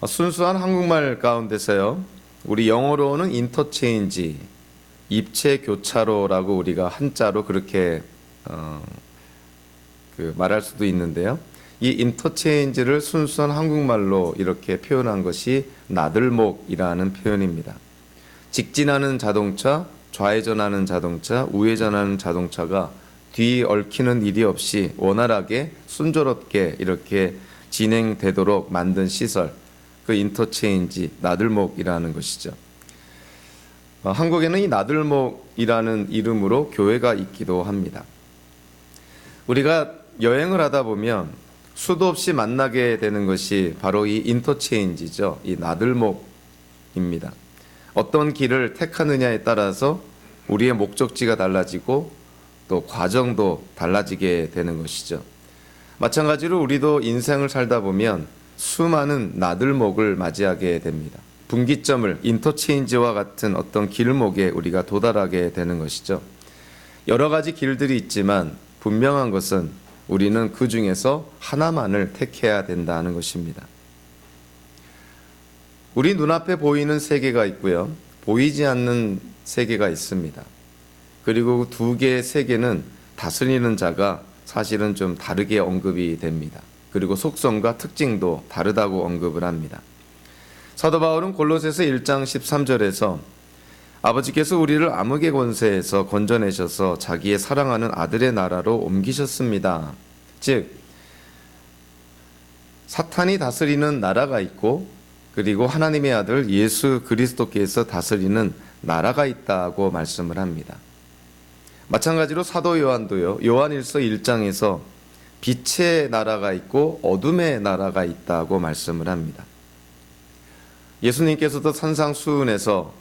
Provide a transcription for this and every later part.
순수한 한국말 가운데서요, 우리 영어로는 인터체인지, 입체 교차로라고 우리가 한자로 그렇게 말할 수도 있는데요. 이 인터체인지를 순수한 한국말로 이렇게 표현한 것이 나들목이라는 표현입니다. 직진하는 자동차, 좌회전하는 자동차, 우회전하는 자동차가 뒤얽히는 일이 없이 원활하게 순조롭게 이렇게 진행되도록 만든 시설, 그 인터체인지, 나들목이라는 것이죠. 한국에는 이 나들목이라는 이름으로 교회가 있기도 합니다. 우리가 여행을 하다 보면 수도 없이 만나게 되는 것이 바로 이 인터체인지죠. 이 나들목입니다. 어떤 길을 택하느냐에 따라서 우리의 목적지가 달라지고 또 과정도 달라지게 되는 것이죠. 마찬가지로 우리도 인생을 살다 보면 수많은 나들목을 맞이하게 됩니다. 분기점을 인터체인지와 같은 어떤 길목에 우리가 도달하게 되는 것이죠. 여러 가지 길들이 있지만 분명한 것은 우리는 그 중에서 하나만을 택해야 된다는 것입니다. 우리 눈앞에 보이는 세계가 있고요, 보이지 않는 세계가 있습니다. 그리고 두 개의 세계는 다스리는 자가 사실은 좀 다르게 언급이 됩니다. 그리고 속성과 특징도 다르다고 언급을 합니다. 사도 바울은 골로새서 1장 13절에서 아버지께서 우리를 암흑의 권세에서 건져내셔서 자기의 사랑하는 아들의 나라로 옮기셨습니다. 즉 사탄이 다스리는 나라가 있고 그리고 하나님의 아들 예수 그리스도께서 다스리는 나라가 있다고 말씀을 합니다. 마찬가지로 사도 요한도요, 요한일서 1장에서 빛의 나라가 있고 어둠의 나라가 있다고 말씀을 합니다. 예수님께서도 산상수훈에서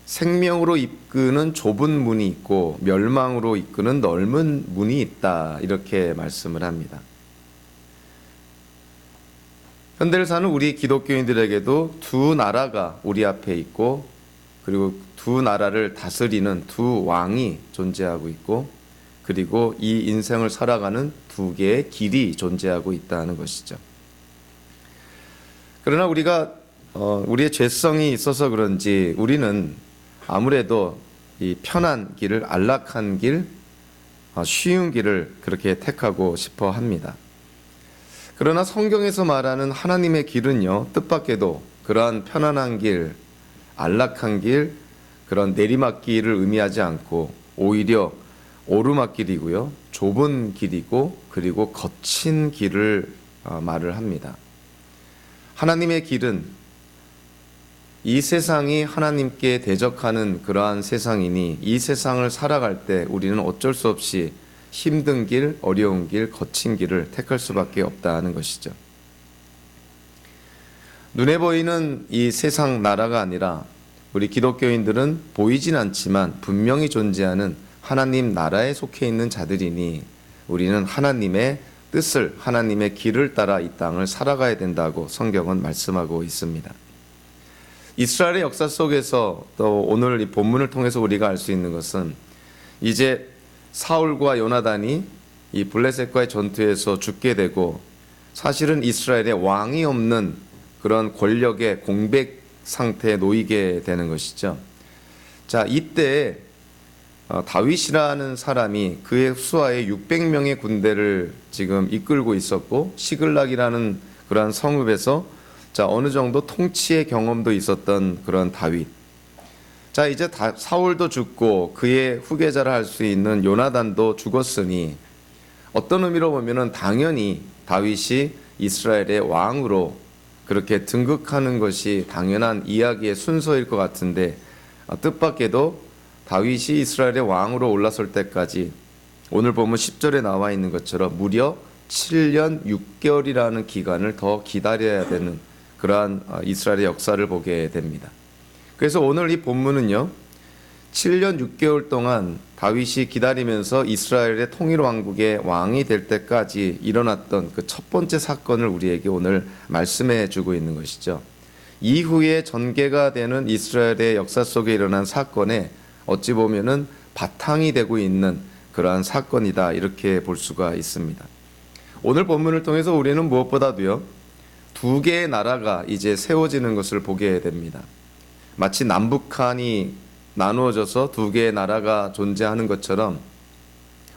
생명으로 이끄는 좁은 문이 있고 멸망으로 이끄는 넓은 문이 있다, 이렇게 말씀을 합니다. 현대를 사는 우리 기독교인들에게도 두 나라가 우리 앞에 있고 그리고 두 나라를 다스리는 두 왕이 존재하고 있고 그리고 이 인생을 살아가는 두 개의 길이 존재하고 있다는 것이죠. 그러나 우리가 우리의 죄성이 있어서 그런지 우리는 아무래도 이 편한 길을, 안락한 길, 쉬운 길을 그렇게 택하고 싶어 합니다. 그러나 성경에서 말하는 하나님의 길은요, 뜻밖에도 그러한 편안한 길, 안락한 길, 그런 내리막길을 의미하지 않고 오히려 오르막길이고요, 좁은 길이고 그리고 거친 길을 말을 합니다. 하나님의 길은 이 세상이 하나님께 대적하는 그러한 세상이니 이 세상을 살아갈 때 우리는 어쩔 수 없이 힘든 길, 어려운 길, 거친 길을 택할 수밖에 없다는 것이죠. 눈에 보이는 이 세상 나라가 아니라 우리 기독교인들은 보이진 않지만 분명히 존재하는 하나님 나라에 속해 있는 자들이니 우리는 하나님의 뜻을, 하나님의 길을 따라 이 땅을 살아가야 된다고 성경은 말씀하고 있습니다. 이스라엘의 역사 속에서 또 오늘 이 본문을 통해서 우리가 알 수 있는 것은 이제 사울과 요나단이 이 블레셋과의 전투에서 죽게 되고 사실은 이스라엘에 왕이 없는 그런 권력의 공백 상태에 놓이게 되는 것이죠. 자, 이때 다윗이라는 사람이 그의 수하에 600명의 군대를 지금 이끌고 있었고 시글락이라는 그러한 성읍에서 어느 정도 통치의 경험도 있었던 그런 다윗. 자, 이제 사울도 죽고 그의 후계자를 할 수 있는 요나단도 죽었으니 어떤 의미로 보면은 당연히 다윗이 이스라엘의 왕으로 그렇게 등극하는 것이 당연한 이야기의 순서일 것 같은데 뜻밖에도 다윗이 이스라엘의 왕으로 올라설 때까지 오늘 보면 10절에 나와 있는 것처럼 무려 7년 6개월이라는 기간을 더 기다려야 되는 그러한 이스라엘의 역사를 보게 됩니다. 그래서 오늘 이 본문은요, 7년 6개월 동안 다윗이 기다리면서 이스라엘의 통일 왕국의 왕이 될 때까지 일어났던 그 첫 번째 사건을 우리에게 오늘 말씀해 주고 있는 것이죠. 이후에 전개가 되는 이스라엘의 역사 속에 일어난 사건에 어찌 보면은 바탕이 되고 있는 그러한 사건이다, 이렇게 볼 수가 있습니다. 오늘 본문을 통해서 우리는 무엇보다도요, 두 개의 나라가 이제 세워지는 것을 보게 됩니다. 마치 남북한이 나누어져서 두 개의 나라가 존재하는 것처럼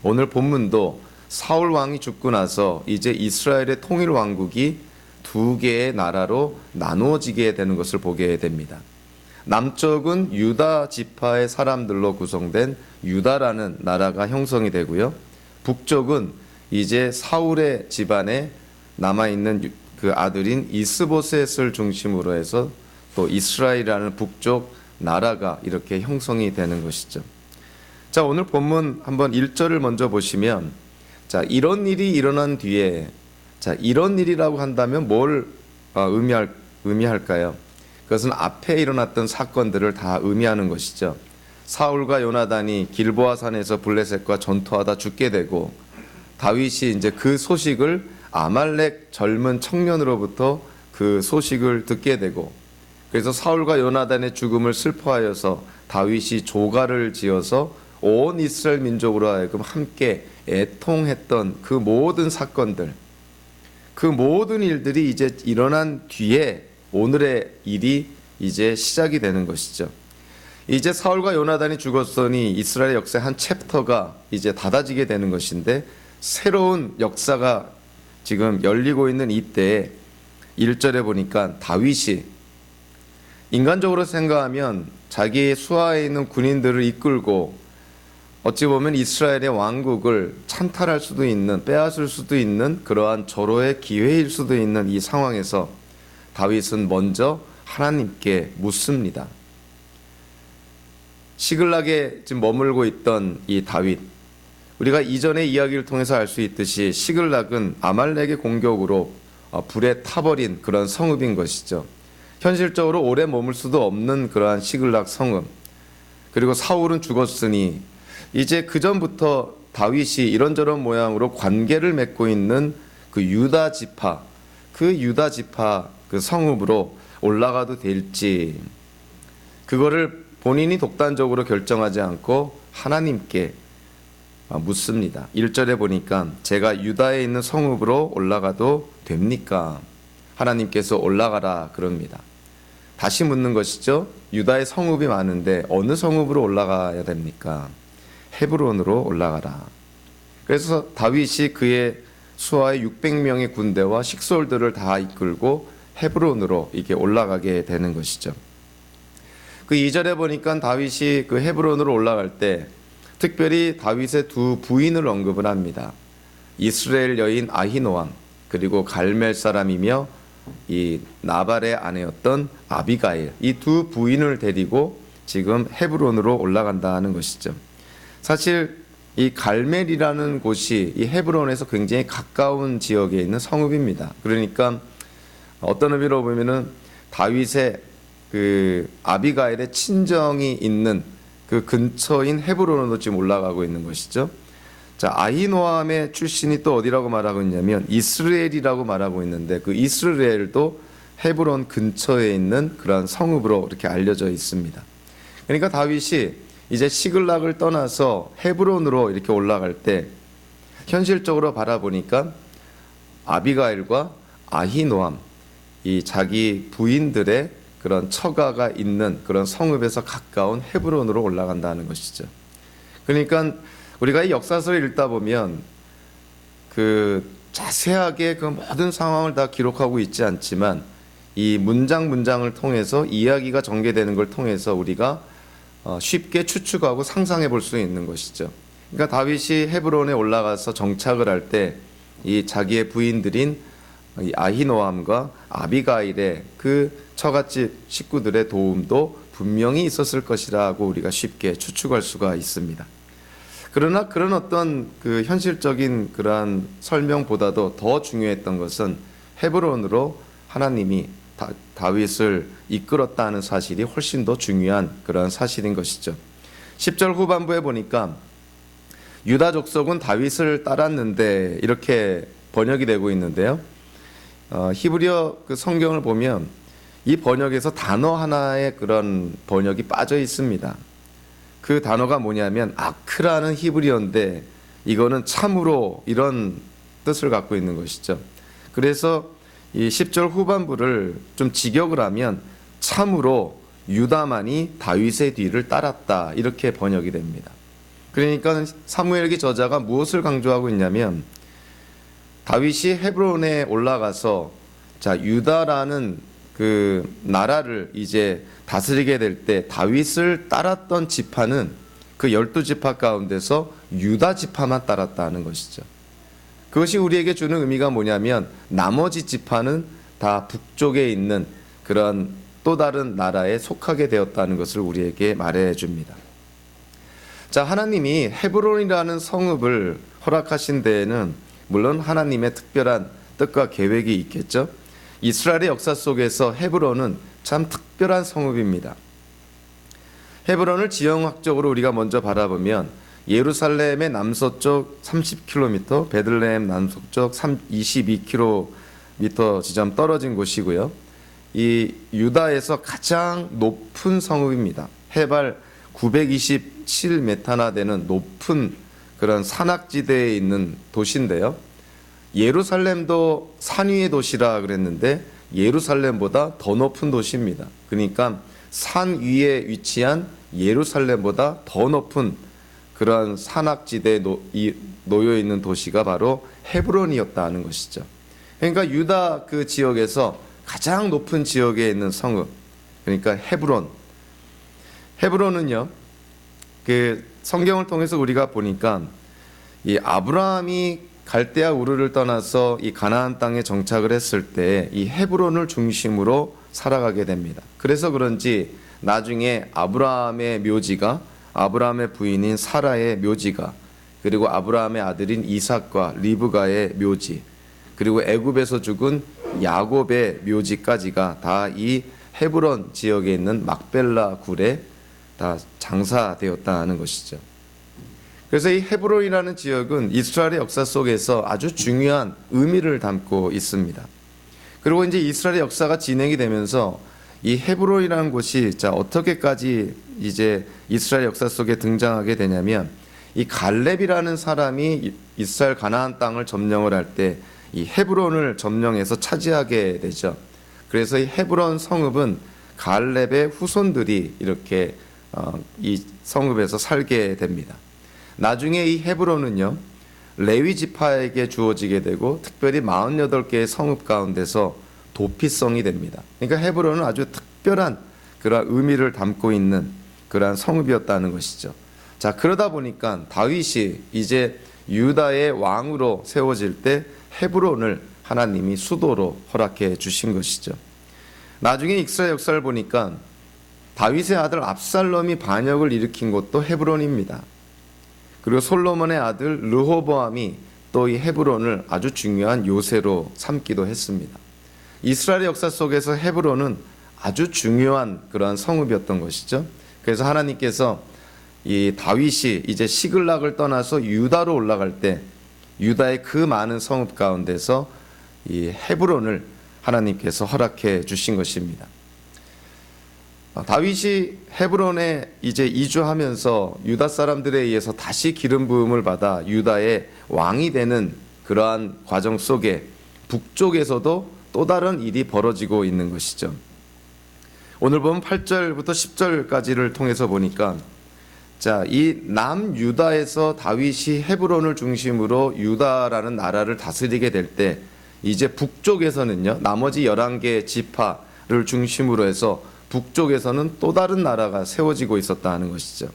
오늘 본문도 사울 왕이 죽고 나서 이제 이스라엘의 통일 왕국이 두 개의 나라로 나누어지게 되는 것을 보게 됩니다. 남쪽은 유다 지파의 사람들로 구성된 유다라는 나라가 형성이 되고요. 북쪽은 이제 사울의 집안에 남아있는 그 아들인 이스보셋을 중심으로 해서 또 이스라엘이라는 북쪽 나라가 이렇게 형성이 되는 것이죠. 자, 오늘 본문 한번 1절을 먼저 보시면, 자, 이런 일이 일어난 뒤에, 자, 이런 일이라고 한다면 뭘 의미할까요? 그것은 앞에 일어났던 사건들을 다 의미하는 것이죠. 사울과 요나단이 길보아 산에서 블레셋과 전투하다 죽게 되고, 다윗이 이제 그 소식을 아말렉 젊은 청년으로부터 그 소식을 듣게 되고, 그래서 사울과 요나단의 죽음을 슬퍼하여서 다윗이 조가를 지어서 온 이스라엘 민족으로 하여금 함께 애통했던 그 모든 사건들, 그 모든 일들이 이제 일어난 뒤에 오늘의 일이 이제 시작이 되는 것이죠. 이제 사울과 요나단이 죽었으니 이스라엘 역사의 한 챕터가 이제 닫아지게 되는 것인데, 새로운 역사가 지금 열리고 있는 이때에 1절에 보니까 다윗이 인간적으로 생각하면 자기의 수하에 있는 군인들을 이끌고 어찌 보면 이스라엘의 왕국을 찬탈할 수도 있는, 빼앗을 수도 있는 그러한 절호의 기회일 수도 있는 이 상황에서 다윗은 먼저 하나님께 묻습니다. 시글락에 지금 머물고 있던 이 다윗, 우리가 이전의 이야기를 통해서 알 수 있듯이 시글락은 아말렉의 공격으로 불에 타버린 그런 성읍인 것이죠. 현실적으로 오래 머물 수도 없는 그러한 시글락 성읍, 그리고 사울은 죽었으니 이제 그 전부터 다윗이 이런저런 모양으로 관계를 맺고 있는 그 유다 지파 그 성읍으로 올라가도 될지, 그거를 본인이 독단적으로 결정하지 않고 하나님께 묻습니다. 1절에 보니까 제가 유다에 있는 성읍으로 올라가도 됩니까? 하나님께서 올라가라 그럽니다. 다시 묻는 것이죠. 유다의 성읍이 많은데 어느 성읍으로 올라가야 됩니까? 헤브론으로 올라가라. 그래서 다윗이 그의 수하의 600명의 군대와 식솔들을 다 이끌고 헤브론으로 이게 올라가게 되는 것이죠. 그 2절에 보니까 다윗이 그 헤브론으로 올라갈 때 특별히 다윗의 두 부인을 언급을 합니다. 이스라엘 여인 아히노암, 그리고 갈멜 사람이며 이 나발의 아내였던 아비가일, 이 두 부인을 데리고 지금 헤브론으로 올라간다는 것이죠. 사실 이 갈멜이라는 곳이 이 헤브론에서 굉장히 가까운 지역에 있는 성읍입니다. 그러니까 어떤 의미로 보면은 다윗의 그 아비가일의 친정이 있는 그 근처인 헤브론으로 지금 올라가고 있는 것이죠. 자, 아히노암의 출신이 또 어디라고 말하고 있냐면 이스라엘이라고 말하고 있는데, 그 이스라엘도 헤브론 근처에 있는 그러한 성읍으로 이렇게 알려져 있습니다. 그러니까 다윗이 이제 시글락을 떠나서 헤브론으로 이렇게 올라갈 때 현실적으로 바라보니까 아비가일과 아히노암, 이 자기 부인들의 그런 처가가 있는 그런 성읍에서 가까운 헤브론으로 올라간다는 것이죠. 그러니까 우리가 이 역사서를 읽다 보면 그 자세하게 그 모든 상황을 다 기록하고 있지 않지만 이 문장을 통해서 이야기가 전개되는 걸 통해서 우리가 쉽게 추측하고 상상해 볼 수 있는 것이죠. 그러니까 다윗이 헤브론에 올라가서 정착을 할 때 이 자기의 부인들인 이 아히노암과 아비가일의 그 처갓집 식구들의 도움도 분명히 있었을 것이라고 우리가 쉽게 추측할 수가 있습니다. 그러나 그런 어떤 그 현실적인 그러한 설명보다도 더 중요했던 것은 헤브론으로 하나님이 다윗을 이끌었다는 사실이 훨씬 더 중요한 그런 사실인 것이죠. 10절 후반부에 보니까 유다 족속은 다윗을 따랐는데 이렇게 번역이 되고 있는데요. 히브리어 그 성경을 보면 이 번역에서 단어 하나의 그런 번역이 빠져 있습니다. 그 단어가 뭐냐면 아크라는 히브리어인데 이거는 참으로 이런 뜻을 갖고 있는 것이죠. 그래서 이 10절 후반부를 좀 직역을 하면 참으로 유다만이 다윗의 뒤를 따랐다 이렇게 번역이 됩니다. 그러니까 사무엘기 저자가 무엇을 강조하고 있냐면 다윗이 헤브론에 올라가서 자 유다라는 그 나라를 이제 다스리게 될 때 다윗을 따랐던 지파는 그 12지파 가운데서 유다 지파만 따랐다는 것이죠. 그것이 우리에게 주는 의미가 뭐냐면 나머지 지파는 다 북쪽에 있는 그런 또 다른 나라에 속하게 되었다는 것을 우리에게 말해 줍니다. 자, 하나님이 헤브론이라는 성읍을 허락하신 데에는 물론 하나님의 특별한 뜻과 계획이 있겠죠. 이스라엘의 역사 속에서 헤브론은 참 특별한 성읍입니다. 헤브론을 지형학적으로 우리가 먼저 바라보면 예루살렘의 남서쪽 30km, 베들레헴 남서쪽 22km 지점 떨어진 곳이고요. 이 유다에서 가장 높은 성읍입니다. 해발 927m나 되는 높은 그런 산악지대에 있는 도시인데요. 예루살렘도 산 위의 도시라 그랬는데 예루살렘보다 더 높은 도시입니다. 그러니까 산 위에 위치한 예루살렘보다 더 높은 그러한 산악지대에 놓여 있는 도시가 바로 헤브론이었다는 것이죠. 그러니까 유다 그 지역에서 가장 높은 지역에 있는 성읍, 그러니까 헤브론. 헤브론은요, 그 성경을 통해서 우리가 보니까 이 아브라함이 갈대아 우르를 떠나서 이 가나안 땅에 정착을 했을 때 이 헤브론을 중심으로 살아가게 됩니다. 그래서 그런지 나중에 아브라함의 묘지가 아브라함의 부인인 사라의 묘지가 그리고 아브라함의 아들인 이삭과 리브가의 묘지 그리고 애굽에서 죽은 야곱의 묘지까지가 다 이 헤브론 지역에 있는 막벨라 굴에 다 장사되었다는 것이죠. 그래서 이 헤브론이라는 지역은 이스라엘의 역사 속에서 아주 중요한 의미를 담고 있습니다. 그리고 이제 이스라엘의 역사가 진행이 되면서 이 헤브론이라는 곳이 자 어떻게까지 이제 이스라엘 역사 속에 등장하게 되냐면 이 갈렙이라는 사람이 이스라엘 가나안 땅을 점령을 할 때 이 헤브론을 점령해서 차지하게 되죠. 그래서 이 헤브론 성읍은 갈렙의 후손들이 이렇게 이 성읍에서 살게 됩니다. 나중에 이 헤브론은요 레위 지파에게 주어지게 되고 특별히 48개의 성읍 가운데서 도피성이 됩니다. 그러니까 헤브론은 아주 특별한 그런 의미를 담고 있는 그러한 성읍이었다는 것이죠. 자, 그러다 보니까 다윗이 이제 유다의 왕으로 세워질 때 헤브론을 하나님이 수도로 허락해 주신 것이죠. 나중에 이스라엘 역사를 보니까 다윗의 아들 압살롬이 반역을 일으킨 곳도 헤브론입니다. 그리고 솔로몬의 아들 르호보암이 또 이 헤브론을 아주 중요한 요새로 삼기도 했습니다. 이스라엘의 역사 속에서 헤브론은 아주 중요한 그러한 성읍이었던 것이죠. 그래서 하나님께서 이 다윗이 이제 시글락을 떠나서 유다로 올라갈 때 유다의 그 많은 성읍 가운데서 이 헤브론을 하나님께서 허락해 주신 것입니다. 다윗이 헤브론에 이제 이주하면서 유다 사람들에 의해서 다시 기름 부음을 받아 유다의 왕이 되는 그러한 과정 속에 북쪽에서도 또 다른 일이 벌어지고 있는 것이죠. 오늘 보면 8절부터 10절까지를 통해서 보니까 자, 이 남유다에서 다윗이 헤브론을 중심으로 유다라는 나라를 다스리게 될 때 이제 북쪽에서는요 나머지 11개 지파를 중심으로 해서 북쪽에서는 또 다른 나라가 세워지고 있었다는 것이죠.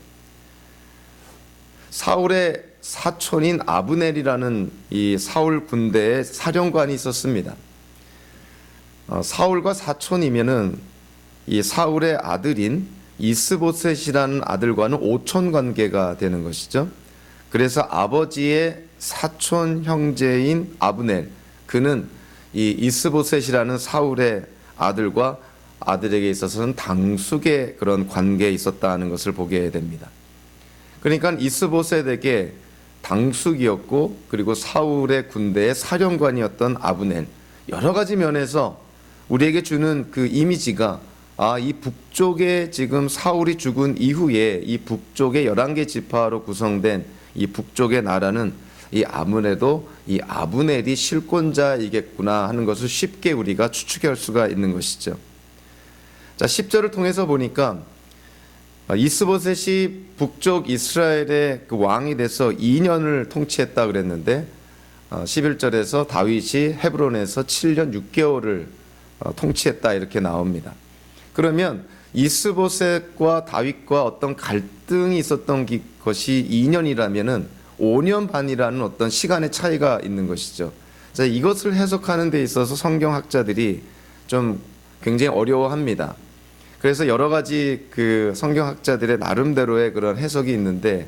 사울의 사촌인 아브넬이라는 이 사울 군대의 사령관이 있었습니다. 사울과 사촌이면은 이 사울의 아들인 이스보셋이라는 아들과는 오촌 관계가 되는 것이죠. 그래서 아버지의 사촌 형제인 아브넬, 그는 이 이스보셋이라는 사울의 아들과 아들에게 있어서는 당숙의 그런 관계에 있었다는 것을 보게 됩니다. 그러니까 이스보셋에게 당숙이었고 그리고 사울의 군대의 사령관이었던 아브넬, 여러 가지 면에서 우리에게 주는 그 이미지가 이 북쪽에 지금 사울이 죽은 이후에 이 북쪽의 11개 지파로 구성된 이 북쪽의 나라는 이 아무래도 이 아브넬이 실권자이겠구나 하는 것을 쉽게 우리가 추측할 수가 있는 것이죠. 자, 10절을 통해서 보니까 이스보셋이 북쪽 이스라엘의 그 왕이 돼서 2년을 통치했다 그랬는데 11절에서 다윗이 헤브론에서 7년 6개월을 통치했다 이렇게 나옵니다. 그러면 이스보셋과 다윗과 어떤 갈등이 있었던 것이 2년이라면은 5년 반이라는 어떤 시간의 차이가 있는 것이죠. 자, 이것을 해석하는 데 있어서 성경학자들이 좀 굉장히 어려워합니다. 그래서 여러 가지 그 성경학자들의 나름대로의 그런 해석이 있는데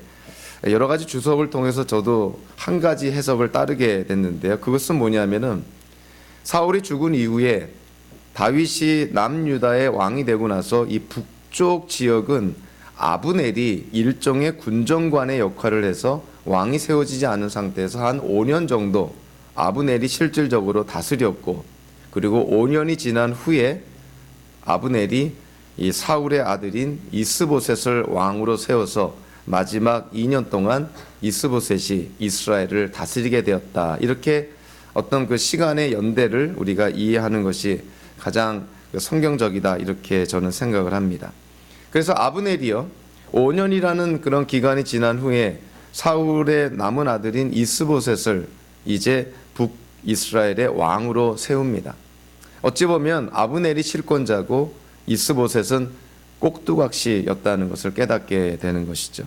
여러 가지 주석을 통해서 저도 한 가지 해석을 따르게 됐는데요. 그것은 뭐냐면은 사울이 죽은 이후에 다윗이 남유다의 왕이 되고 나서 이 북쪽 지역은 아브넬이 일종의 군정관의 역할을 해서 왕이 세워지지 않은 상태에서 한 5년 정도 아브넬이 실질적으로 다스렸고, 그리고 5년이 지난 후에 아브넬이 이 사울의 아들인 이스보셋을 왕으로 세워서 마지막 2년 동안 이스보셋이 이스라엘을 다스리게 되었다. 이렇게 어떤 그 시간의 연대를 우리가 이해하는 것이 가장 성경적이다 이렇게 저는 생각을 합니다. 그래서 아브넬이요 5년이라는 그런 기간이 지난 후에 사울의 남은 아들인 이스보셋을 이제 북이스라엘의 왕으로 세웁니다. 어찌 보면 아브넬이 실권자고 이스보셋은 꼭두각시였다는 것을 깨닫게 되는 것이죠.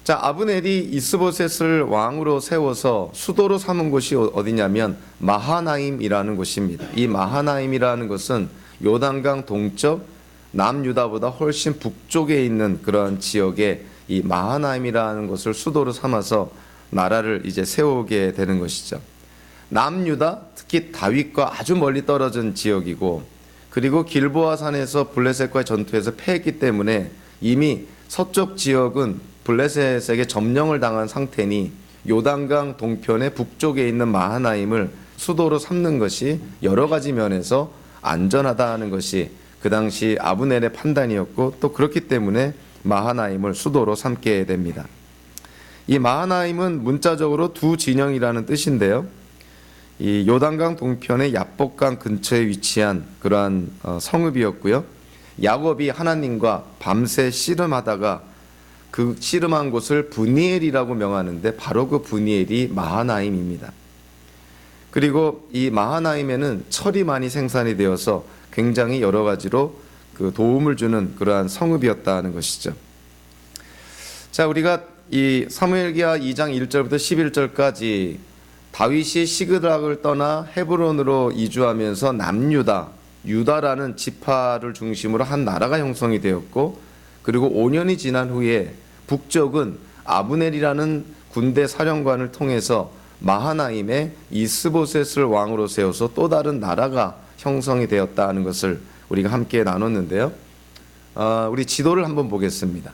자, 아브넬이 이스보셋을 왕으로 세워서 수도로 삼은 곳이 어디냐면 마하나임이라는 곳입니다. 이 마하나임이라는 것은 요단강 동쪽 남유다보다 훨씬 북쪽에 있는 그런 지역에 이 마하나임이라는 것을 수도로 삼아서 나라를 이제 세우게 되는 것이죠. 남유다, 특히 다윗과 아주 멀리 떨어진 지역이고, 그리고 길보아 산에서 블레셋과의 전투에서 패했기 때문에 이미 서쪽 지역은 블레셋에게 점령을 당한 상태니 요단강 동편의 북쪽에 있는 마하나임을 수도로 삼는 것이 여러 가지 면에서 안전하다는 것이 그 당시 아브넬의 판단이었고, 또 그렇기 때문에 마하나임을 수도로 삼게 됩니다. 이 마하나임은 문자적으로 두 진영이라는 뜻인데요. 이 요단강 동편의 야복강 근처에 위치한 그러한 성읍이었고요. 야곱이 하나님과 밤새 씨름하다가 그 씨름한 곳을 브니엘이라고 명하는데 바로 그 브니엘이 마하나임입니다. 그리고 이 마하나임에는 철이 많이 생산이 되어서 굉장히 여러 가지로 그 도움을 주는 그러한 성읍이었다는 것이죠. 자, 우리가 이 사무엘기하 2장 1절부터 11절까지 다윗이 시그락을 떠나 헤브론으로 이주하면서 남유다, 유다라는 지파를 중심으로 한 나라가 형성이 되었고, 그리고 5년이 지난 후에 북쪽은 아브넬이라는 군대 사령관을 통해서 마하나임에 이스보셋을 왕으로 세워서 또 다른 나라가 형성이 되었다는 것을 우리가 함께 나눴는데요. 우리 지도를 한번 보겠습니다.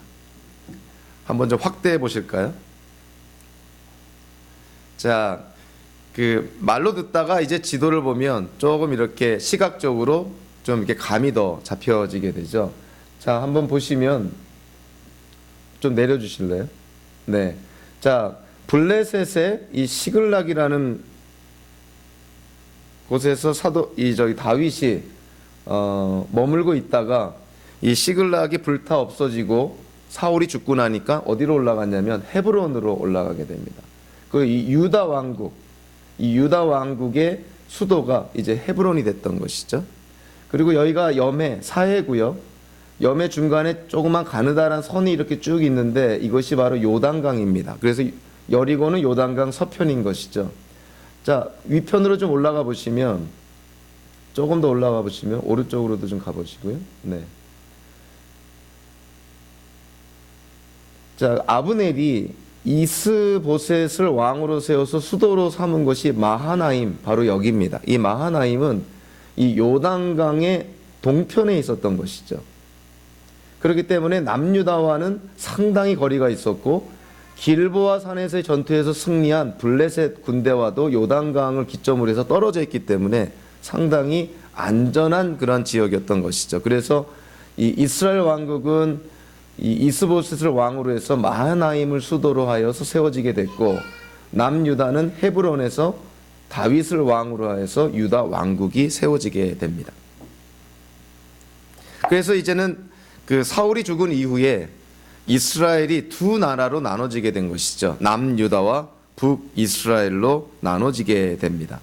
한번 좀 확대해 보실까요? 자, 그 말로 듣다가 이제 지도를 보면 조금 이렇게 시각적으로 좀 이렇게 감이 더 잡혀지게 되죠. 자, 한번 보시면 좀 내려주실래요? 네. 자, 블레셋의 이 시글락이라는 곳에서 저희 다윗이 머물고 있다가 이 시글락이 불타 없어지고 사울이 죽고 나니까 어디로 올라갔냐면 헤브론으로 올라가게 됩니다. 그 이 유다 왕국의 수도가 이제 헤브론이 됐던 것이죠. 그리고 여기가 염해 사해고요. 염해 중간에 조그만 가느다란 선이 이렇게 쭉 있는데 이것이 바로 요단강입니다. 그래서 여리고는 요단강 서편인 것이죠. 자, 위편으로 좀 올라가 보시면, 조금 더 올라가 보시면 오른쪽으로도 좀 가보시고요. 네. 자, 아브넬이 이스보셋을 왕으로 세워서 수도로 삼은 것이 마하나임, 바로 여기입니다. 이 마하나임은 이 요단강의 동편에 있었던 것이죠. 그렇기 때문에 남유다와는 상당히 거리가 있었고, 길보아 산에서의 전투에서 승리한 블레셋 군대와도 요단강을 기점으로 해서 떨어져 있기 때문에 상당히 안전한 그런 지역이었던 것이죠. 그래서 이 이스라엘 왕국은 이 이스보셋을 왕으로 해서 마하나임을 수도로 하여서 세워지게 됐고, 남유다는 헤브론에서 다윗을 왕으로 해서 유다 왕국이 세워지게 됩니다. 그래서 이제는 그 사울이 죽은 이후에 이스라엘이 두 나라로 나눠지게 된 것이죠. 남유다와 북이스라엘로 나눠지게 됩니다.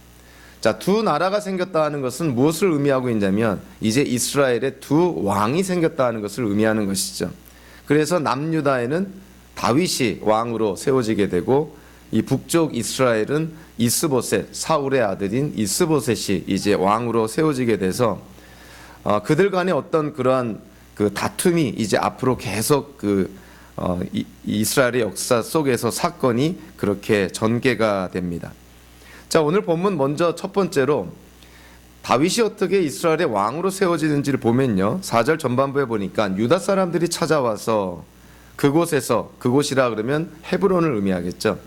자, 두 나라가 생겼다는 것은 무엇을 의미하고 있냐면 이제 이스라엘에 두 왕이 생겼다는 것을 의미하는 것이죠. 그래서 남유다에는 다윗이 왕으로 세워지게 되고, 이 북쪽 이스라엘은 이스보셋, 사울의 아들인 이스보셋이 이제 왕으로 세워지게 돼서 그들 간의 어떤 그러한 그 다툼이 이제 앞으로 계속 이스라엘의 역사 속에서 사건이 그렇게 전개가 됩니다. 자, 오늘 본문 먼저 첫 번째로 다윗이 어떻게 이스라엘의 왕으로 세워지는지를 보면요, 4절 전반부에 보니까 유다 사람들이 찾아와서 그곳이라 그러면 헤브론을 의미하겠죠.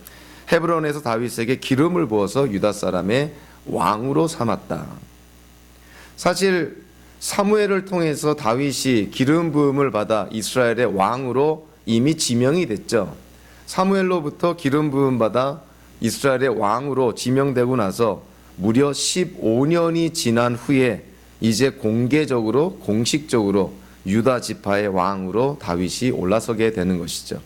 헤브론에서 다윗에게 기름을 부어서 유다 사람의 왕으로 삼았다. 사실 사무엘을 통해서 다윗이 기름 부음을 받아 이스라엘의 왕으로 이미 지명이 됐죠. 사무엘로부터 기름 부음 받아 이스라엘의 왕으로 지명되고 나서 무려 15년이 지난 후에 이제 공식적으로 유다 지파의 왕으로 다윗이 올라서게 되는 것이죠.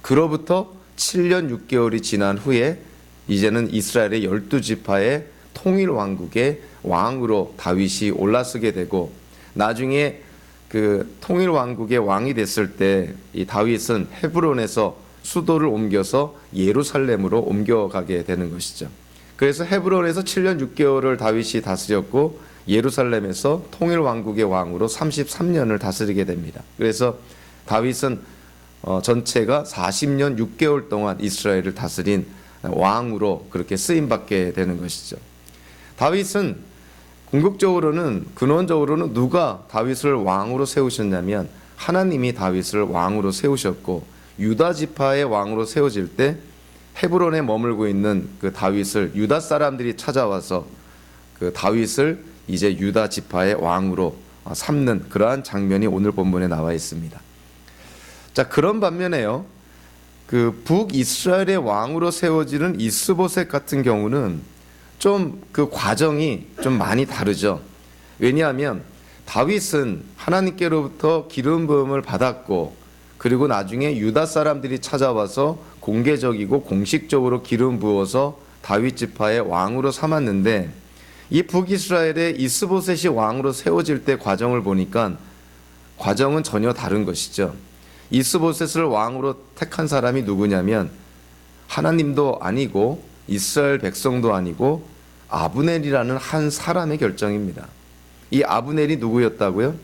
그로부터 7년 6개월이 지난 후에 이제는 이스라엘의 12지파의 통일왕국의 왕으로 다윗이 올라서게 되고, 나중에 그 통일왕국의 왕이 됐을 때 이 다윗은 헤브론에서 수도를 옮겨서 예루살렘으로 옮겨가게 되는 것이죠. 그래서 헤브론에서 7년 6개월을 다윗이 다스렸고, 예루살렘에서 통일왕국의 왕으로 33년을 다스리게 됩니다. 그래서 다윗은 전체가 40년 6개월 동안 이스라엘을 다스린 왕으로 그렇게 쓰임받게 되는 것이죠. 다윗은 궁극적으로는, 근원적으로는 누가 다윗을 왕으로 세우셨냐면 하나님이 다윗을 왕으로 세우셨고, 유다 지파의 왕으로 세워질 때 헤브론에 머물고 있는 그 다윗을 유다 사람들이 찾아와서 그 다윗을 이제 유다 지파의 왕으로 삼는 그러한 장면이 오늘 본문에 나와 있습니다. 자, 그런 반면에요, 그 북이스라엘의 왕으로 세워지는 이스보셋 같은 경우는 좀 그 과정이 좀 많이 다르죠. 왜냐하면 다윗은 하나님께로부터 기름 부음을 받았고, 그리고 나중에 유다 사람들이 찾아와서 공개적이고 공식적으로 기름 부어서 다윗 지파의 왕으로 삼았는데, 이 북이스라엘의 이스보셋이 왕으로 세워질 때 과정을 보니까 과정은 전혀 다른 것이죠. 이스보셋을 왕으로 택한 사람이 누구냐면 하나님도 아니고 이스라엘 백성도 아니고 아브넬이라는 한 사람의 결정입니다. 이 아브넬이 누구였다고요?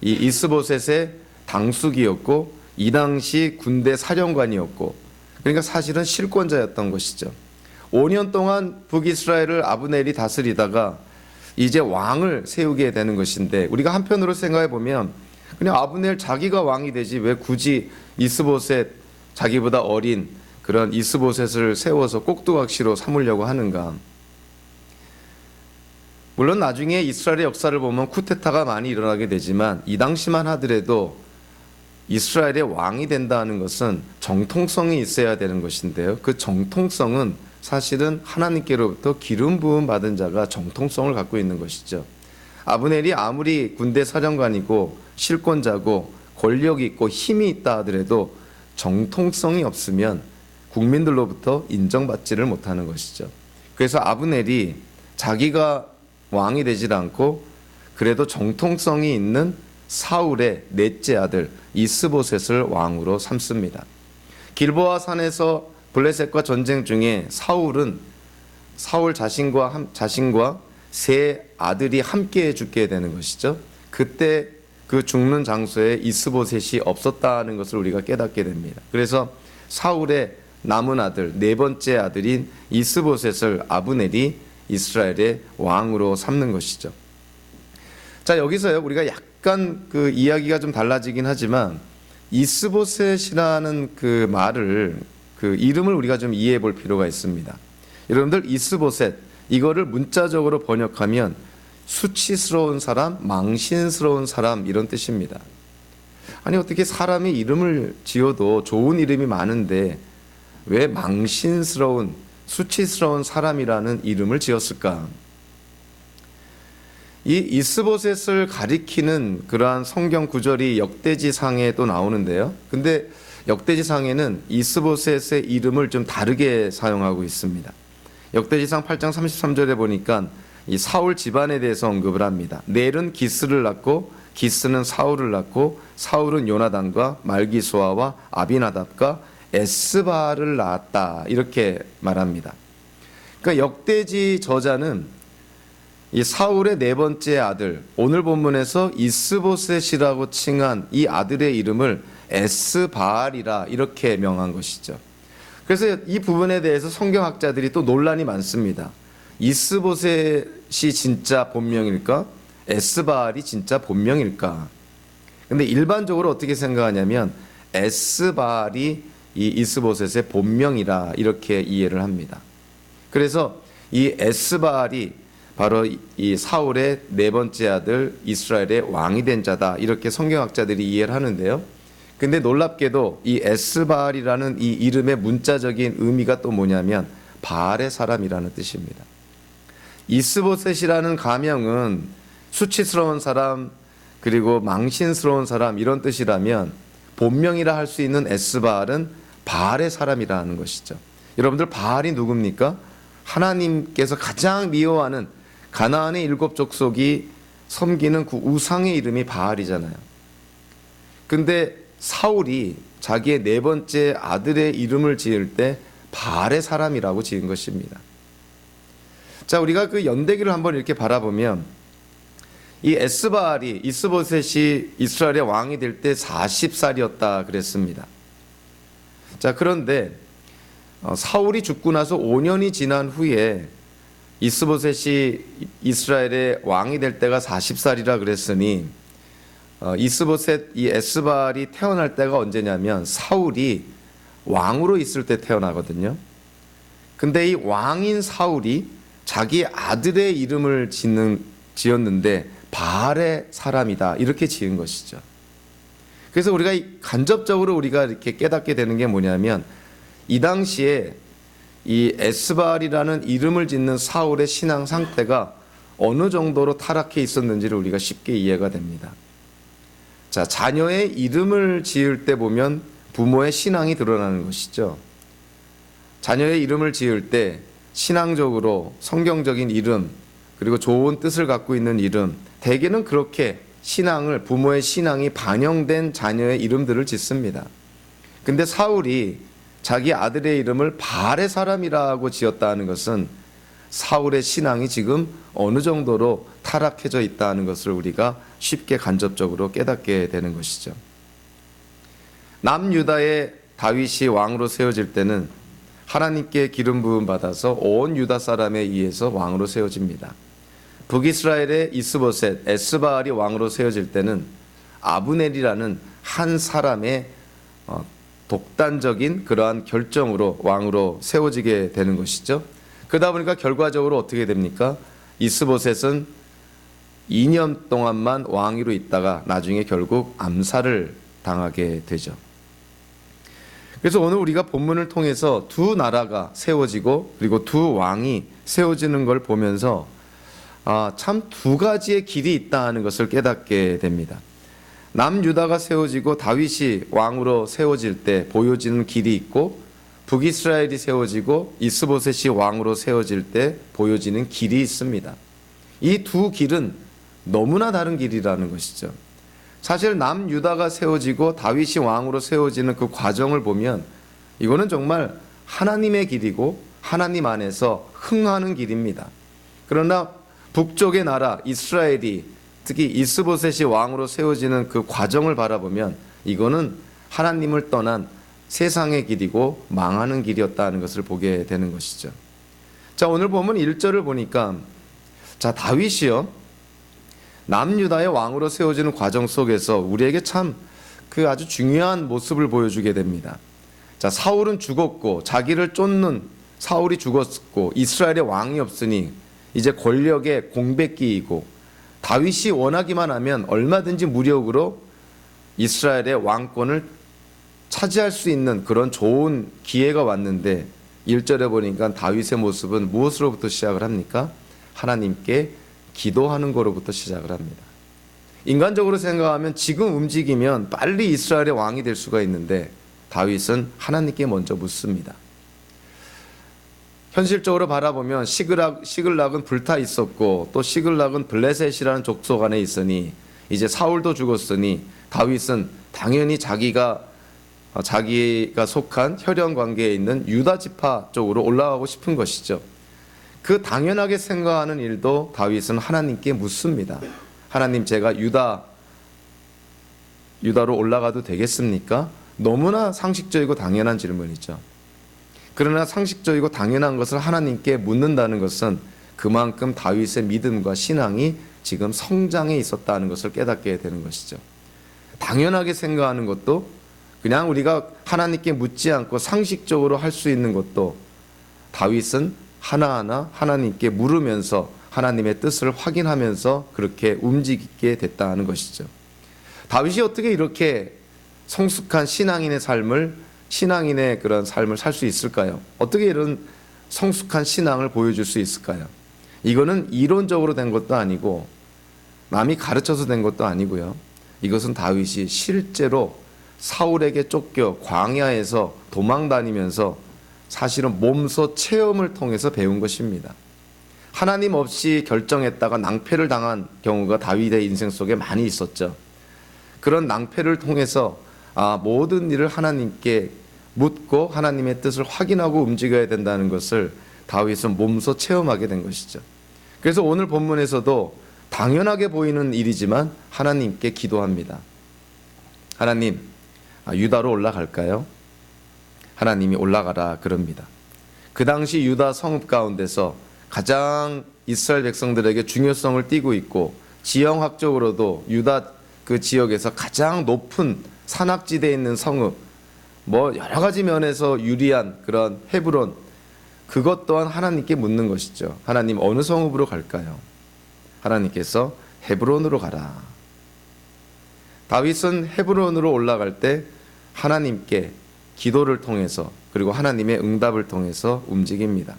이 이스보셋의 당숙이었고, 이 당시 군대 사령관이었고, 그러니까 사실은 실권자였던 것이죠. 5년 동안 북이스라엘을 아브넬이 다스리다가 이제 왕을 세우게 되는 것인데, 우리가 한편으로 생각해 보면 그냥 아브넬 자기가 왕이 되지 왜 굳이 이스보셋, 자기보다 어린 그런 이스보셋을 세워서 꼭두각시로 삼으려고 하는가? 물론 나중에 이스라엘의 역사를 보면 쿠데타가 많이 일어나게 되지만, 이 당시만 하더라도 이스라엘의 왕이 된다는 것은 정통성이 있어야 되는 것인데요, 그 정통성은 사실은 하나님께로부터 기름 부음 받은 자가 정통성을 갖고 있는 것이죠. 아브넬이 아무리 군대 사령관이고 실권자고 권력이 있고 힘이 있다 하더라도 정통성이 없으면 국민들로부터 인정받지를 못하는 것이죠. 그래서 아브넬이 자기가 왕이 되질 않고 그래도 정통성이 있는 사울의 넷째 아들 이스보셋을 왕으로 삼습니다. 길보아 산에서 블레셋과 전쟁 중에 사울 자신과 세 아들이 함께 죽게 되는 것이죠. 그때 그 죽는 장소에 이스보셋이 없었다는 것을 우리가 깨닫게 됩니다. 그래서 사울의 남은 아들, 네 번째 아들인 이스보셋을 아브넬이 이스라엘의 왕으로 삼는 것이죠. 자, 여기서요, 우리가 약간 그 이야기가 좀 달라지긴 하지만 이스보셋이라는 그 말을, 그 이름을 우리가 좀 이해해 볼 필요가 있습니다. 여러분들, 이스보셋, 이거를 문자적으로 번역하면 수치스러운 사람, 망신스러운 사람, 이런 뜻입니다. 아니 어떻게 사람이 이름을 지어도 좋은 이름이 많은데 왜 망신스러운 수치스러운 사람이라는 이름을 지었을까? 이 이스보셋을 가리키는 그러한 성경 구절이 역대지상에도 나오는데요. 근데 역대지상에는 이스보셋의 이름을 좀 다르게 사용하고 있습니다. 역대지상 8장 33절에 보니까 이 사울 집안에 대해서 언급을 합니다. 넬은 기스를 낳고 기스는 사울을 낳고 사울은 요나단과 말기수아와 아비나답과 에스바를 낳았다 이렇게 말합니다. 그러니까 역대지 저자는 이 사울의 네 번째 아들, 오늘 본문에서 이스보셋이라고 칭한 이 아들의 이름을 에스바알이라 이렇게 명한 것이죠. 그래서 이 부분에 대해서 성경학자들이 또 논란이 많습니다. 이스보셋이 진짜 본명일까? 에스바알이 진짜 본명일까? 근데 일반적으로 어떻게 생각하냐면 에스바알이 이 이스보셋의 본명이라 이렇게 이해를 합니다. 그래서 이 에스바알이 바로 이 사울의 네 번째 아들 이스라엘의 왕이 된 자다 이렇게 성경학자들이 이해를 하는데요. 근데 놀랍게도 이 에스바알이라는 이 이름의 문자적인 의미가 또 뭐냐면 바알의 사람이라는 뜻입니다. 이스보셋이라는 가명은 수치스러운 사람 그리고 망신스러운 사람 이런 뜻이라면 본명이라 할 수 있는 에스바알은 바알의 사람이라는 것이죠. 여러분들 바알이 누굽니까? 하나님께서 가장 미워하는 가나안의 7 족속이 섬기는 그 우상의 이름이 바알이잖아요. 근데 사울이 자기의 네 번째 아들의 이름을 지을 때 바알의 사람이라고 지은 것입니다. 자, 우리가 그 연대기를 한번 이렇게 바라보면 이 에스바알이 이스보셋이 이스라엘의 왕이 될 때 40살이었다 그랬습니다. 자, 그런데 사울이 죽고 나서 5년이 지난 후에 이스보셋이 이스라엘의 왕이 될 때가 40살이라 그랬으니 이스보셋 이 에스바알이 태어날 때가 언제냐면 사울이 왕으로 있을 때 태어나거든요. 근데 이 왕인 사울이 자기 아들의 이름을 지었는데 바알의 사람이다 이렇게 지은 것이죠. 그래서 우리가 간접적으로 우리가 이렇게 깨닫게 되는 게 뭐냐면 이 당시에 이 에스바알이라는 이름을 짓는 사울의 신앙 상태가 어느 정도로 타락해 있었는지를 우리가 쉽게 이해가 됩니다. 자, 자녀의 이름을 지을 때 보면 부모의 신앙이 드러나는 것이죠. 자녀의 이름을 지을 때 신앙적으로 성경적인 이름 그리고 좋은 뜻을 갖고 있는 이름 대개는 그렇게 부모의 신앙이 반영된 자녀의 이름들을 짓습니다. 근데 사울이 자기 아들의 이름을 바알의 사람이라고 지었다는 것은 사울의 신앙이 지금 어느 정도로 타락해져 있다는 것을 우리가 쉽게 간접적으로 깨닫게 되는 것이죠. 남유다의 다윗이 왕으로 세워질 때는 하나님께 기름 부음 받아서 온 유다 사람에 의해서 왕으로 세워집니다. 북이스라엘의 이스보셋 에스바알이 왕으로 세워질 때는 아브넬이라는 한 사람의 독단적인 그러한 결정으로 왕으로 세워지게 되는 것이죠. 그러다 보니까 결과적으로 어떻게 됩니까? 이스보셋은 2년 동안만 왕위로 있다가 나중에 결국 암살을 당하게 되죠. 그래서 오늘 우리가 본문을 통해서 두 나라가 세워지고 그리고 두 왕이 세워지는 걸 보면서 참 두 가지의 길이 있다는 것을 깨닫게 됩니다. 남유다가 세워지고 다윗이 왕으로 세워질 때 보여지는 길이 있고 북이스라엘이 세워지고 이스보셋이 왕으로 세워질 때 보여지는 길이 있습니다. 이 두 길은 너무나 다른 길이라는 것이죠. 사실 남유다가 세워지고 다윗이 왕으로 세워지는 그 과정을 보면 이거는 정말 하나님의 길이고 하나님 안에서 흥하는 길입니다. 그러나 북쪽의 나라 이스라엘이 특히 이스보셋이 왕으로 세워지는 그 과정을 바라보면 이거는 하나님을 떠난 세상의 길이고 망하는 길이었다는 것을 보게 되는 것이죠. 자, 오늘 보면 1절을 보니까 자, 다윗이요 남유다의 왕으로 세워지는 과정 속에서 우리에게 참 그 아주 중요한 모습을 보여주게 됩니다. 자, 사울은 죽었고 자기를 쫓는 사울이 죽었고 이스라엘의 왕이 없으니 이제 권력의 공백기이고 다윗이 원하기만 하면 얼마든지 무력으로 이스라엘의 왕권을 차지할 수 있는 그런 좋은 기회가 왔는데 1절에 보니까 다윗의 모습은 무엇으로부터 시작을 합니까? 하나님께 기도하는 거로부터 시작을 합니다. 인간적으로 생각하면 지금 움직이면 빨리 이스라엘의 왕이 될 수가 있는데 다윗은 하나님께 먼저 묻습니다. 현실적으로 바라보면 시글락은 불타 있었고 또 시글락은 블레셋이라는 족속 안에 있으니 이제 사울도 죽었으니 다윗은 당연히 자기가 속한 혈연 관계에 있는 유다 지파 쪽으로 올라가고 싶은 것이죠. 그 당연하게 생각하는 일도 다윗은 하나님께 묻습니다. 하나님, 제가 유다로 올라가도 되겠습니까? 너무나 상식적이고 당연한 질문이죠. 그러나 상식적이고 당연한 것을 하나님께 묻는다는 것은 그만큼 다윗의 믿음과 신앙이 지금 성장해 있었다는 것을 깨닫게 되는 것이죠. 당연하게 생각하는 것도, 그냥 우리가 하나님께 묻지 않고 상식적으로 할 수 있는 것도 다윗은 하나하나 하나님께 물으면서 하나님의 뜻을 확인하면서 그렇게 움직이게 됐다는 것이죠. 다윗이 어떻게 이렇게 성숙한 신앙인의 그런 삶을 살 수 있을까요? 어떻게 이런 성숙한 신앙을 보여줄 수 있을까요? 이거는 이론적으로 된 것도 아니고 남이 가르쳐서 된 것도 아니고요. 이것은 다윗이 실제로 사울에게 쫓겨 광야에서 도망다니면서 사실은 몸소 체험을 통해서 배운 것입니다. 하나님 없이 결정했다가 낭패를 당한 경우가 다윗의 인생 속에 많이 있었죠. 그런 낭패를 통해서 모든 일을 하나님께 묻고 하나님의 뜻을 확인하고 움직여야 된다는 것을 다윗은 몸소 체험하게 된 것이죠. 그래서 오늘 본문에서도 당연하게 보이는 일이지만 하나님께 기도합니다. 하나님, 유다로 올라갈까요? 하나님이 올라가라 그럽니다. 그 당시 유다 성읍 가운데서 가장 이스라엘 백성들에게 중요성을 띠고 있고 지형학적으로도 유다 그 지역에서 가장 높은 산악지대에 있는 성읍, 여러 가지 면에서 유리한 그런 헤브론, 그것 또한 하나님께 묻는 것이죠. 하나님, 어느 성읍으로 갈까요? 하나님께서 헤브론으로 가라. 다윗은 헤브론으로 올라갈 때 하나님께 기도를 통해서 그리고 하나님의 응답을 통해서 움직입니다.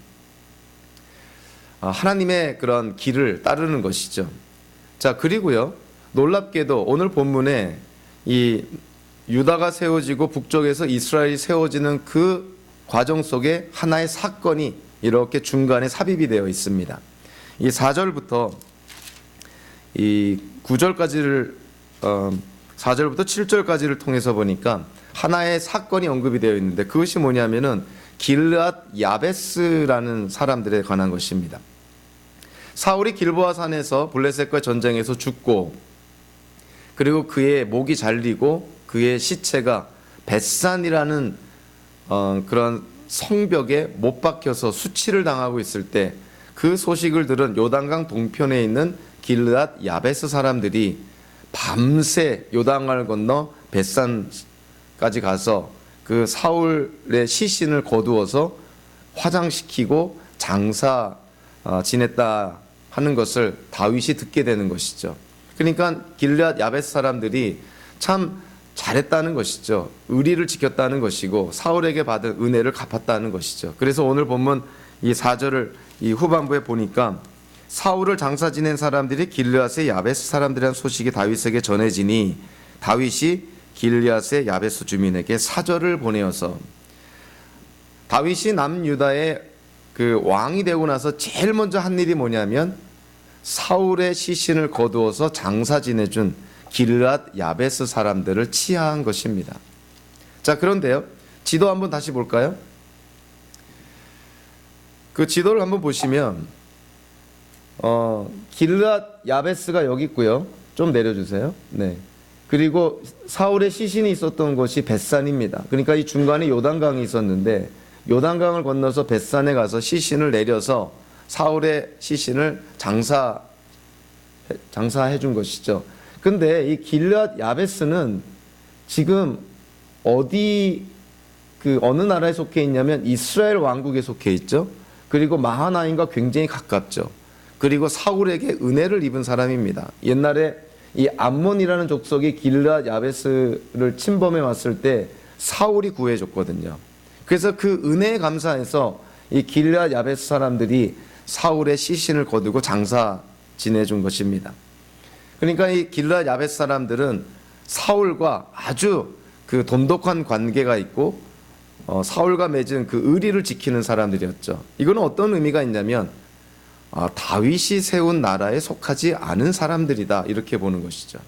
하나님의 그런 길을 따르는 것이죠. 자, 그리고요, 놀랍게도 오늘 본문에 이 유다가 세워지고 북쪽에서 이스라엘이 세워지는 그 과정 속에 하나의 사건이 이렇게 중간에 삽입이 되어 있습니다. 이 4절부터 이 9절까지를 4절부터 7절까지를 통해서 보니까 하나의 사건이 언급이 되어 있는데 그것이 뭐냐면은 길르앗 야베스라는 사람들에 관한 것입니다. 사울이 길보아 산에서 블레셋과 전쟁에서 죽고 그리고 그의 목이 잘리고 그의 시체가 벳산이라는 그런 성벽에 못 박혀서 수치를 당하고 있을 때 그 소식을 들은 요단강 동편에 있는 길르앗 야베스 사람들이 밤새 요단강을 건너 벳산까지 가서 그 사울의 시신을 거두어서 화장시키고 장사 지냈다 하는 것을 다윗이 듣게 되는 것이죠. 그러니까 길르앗 야베스 사람들이 참 잘했다는 것이죠. 의리를 지켰다는 것이고 사울에게 받은 은혜를 갚았다는 것이죠. 그래서 오늘 본문 이 4절을 이 후반부에 보니까 사울을 장사 지낸 사람들이 길르앗의 야베스 사람들이라는 소식이 다윗에게 전해지니 다윗이 길르앗의 야베스 주민에게 사절을 보내어서, 다윗이 남유다의 그 왕이 되고 나서 제일 먼저 한 일이 뭐냐면 사울의 시신을 거두어서 장사 지내준 길르앗 야베스 사람들을 치하한 것입니다. 자, 그런데요, 지도 한번 다시 볼까요? 그 지도를 한번 보시면 길르앗 야베스가 여기 있고요. 좀 내려주세요. 네. 그리고 사울의 시신이 있었던 곳이 벳산입니다. 그러니까 이 중간에 요단강이 있었는데 요단강을 건너서 벳산에 가서 시신을 내려서 사울의 시신을 장사해 준 것이죠. 근데 이 길르앗 야베스는 지금 어느 나라에 속해 있냐면 이스라엘 왕국에 속해 있죠. 그리고 마하나임과 굉장히 가깝죠. 그리고 사울에게 은혜를 입은 사람입니다. 옛날에 이 암몬이라는 족속이 길르앗 야베스를 침범해 왔을 때 사울이 구해줬거든요. 그래서 그 은혜에 감사해서 이 길르앗 야베스 사람들이 사울의 시신을 거두고 장사 지내준 것입니다. 그러니까 이 길르앗 야베스 사람들은 사울과 아주 그 돈독한 관계가 있고 사울과 맺은 그 의리를 지키는 사람들이었죠. 이거는 어떤 의미가 있냐면 다윗이 세운 나라에 속하지 않은 사람들이다, 이렇게 보는 것이죠.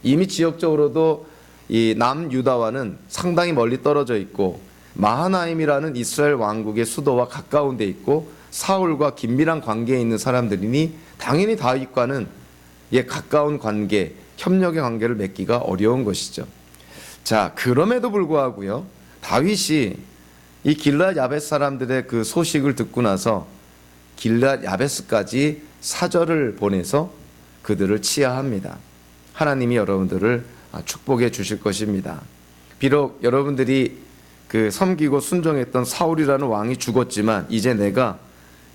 이미 지역적으로도 이 남유다와는 상당히 멀리 떨어져 있고 마하나임이라는 이스라엘 왕국의 수도와 가까운 데 있고 사울과 긴밀한 관계에 있는 사람들이니 당연히 다윗과는 가까운 관계, 협력의 관계를 맺기가 어려운 것이죠. 자, 그럼에도 불구하고요, 다윗이 이 길르앗 야베스 사람들의 그 소식을 듣고 나서 길르앗 야베스까지 사절을 보내서 그들을 치하합니다. 하나님이 여러분들을 축복해 주실 것입니다. 비록 여러분들이 그 섬기고 순종했던 사울이라는 왕이 죽었지만 이제 내가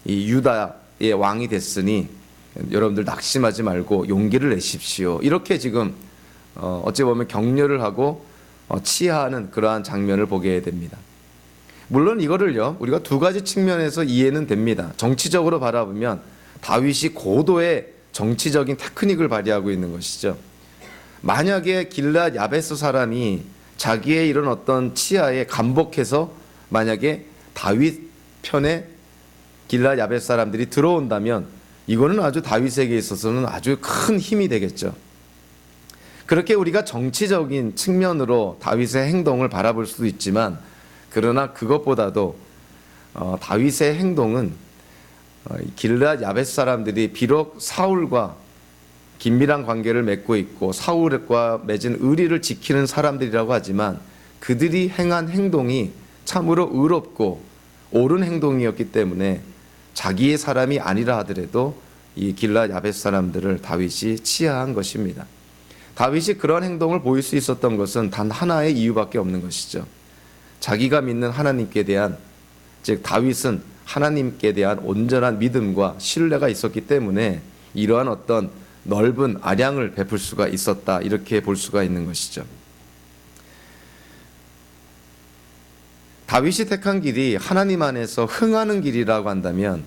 이 유다의 왕이 됐으니 여러분들 낙심하지 말고 용기를 내십시오. 이렇게 지금 어찌 보면 격려를 하고 치하하는 그러한 장면을 보게 됩니다. 물론 이거를요, 우리가 두 가지 측면에서 이해는 됩니다. 정치적으로 바라보면 다윗이 고도의 정치적인 테크닉을 발휘하고 있는 것이죠. 만약에 길르앗 야베스 사람이 자기의 이런 어떤 치하에 감복해서 만약에 다윗 편에 길르앗 야베스 사람들이 들어온다면 이거는 아주 다윗에게 있어서는 아주 큰 힘이 되겠죠. 그렇게 우리가 정치적인 측면으로 다윗의 행동을 바라볼 수도 있지만, 그러나 그것보다도 다윗의 행동은 길르앗 야베스 사람들이 비록 사울과 긴밀한 관계를 맺고 있고 사울과 맺은 의리를 지키는 사람들이라고 하지만 그들이 행한 행동이 참으로 의롭고 옳은 행동이었기 때문에 자기의 사람이 아니라 하더라도 이 길르앗 야베스 사람들을 다윗이 치하한 것입니다. 다윗이 그런 행동을 보일 수 있었던 것은 단 하나의 이유밖에 없는 것이죠. 자기가 믿는 하나님께 대한, 즉 다윗은 하나님께 대한 온전한 믿음과 신뢰가 있었기 때문에 이러한 어떤 넓은 아량을 베풀 수가 있었다, 이렇게 볼 수가 있는 것이죠. 다윗이 택한 길이 하나님 안에서 흥하는 길이라고 한다면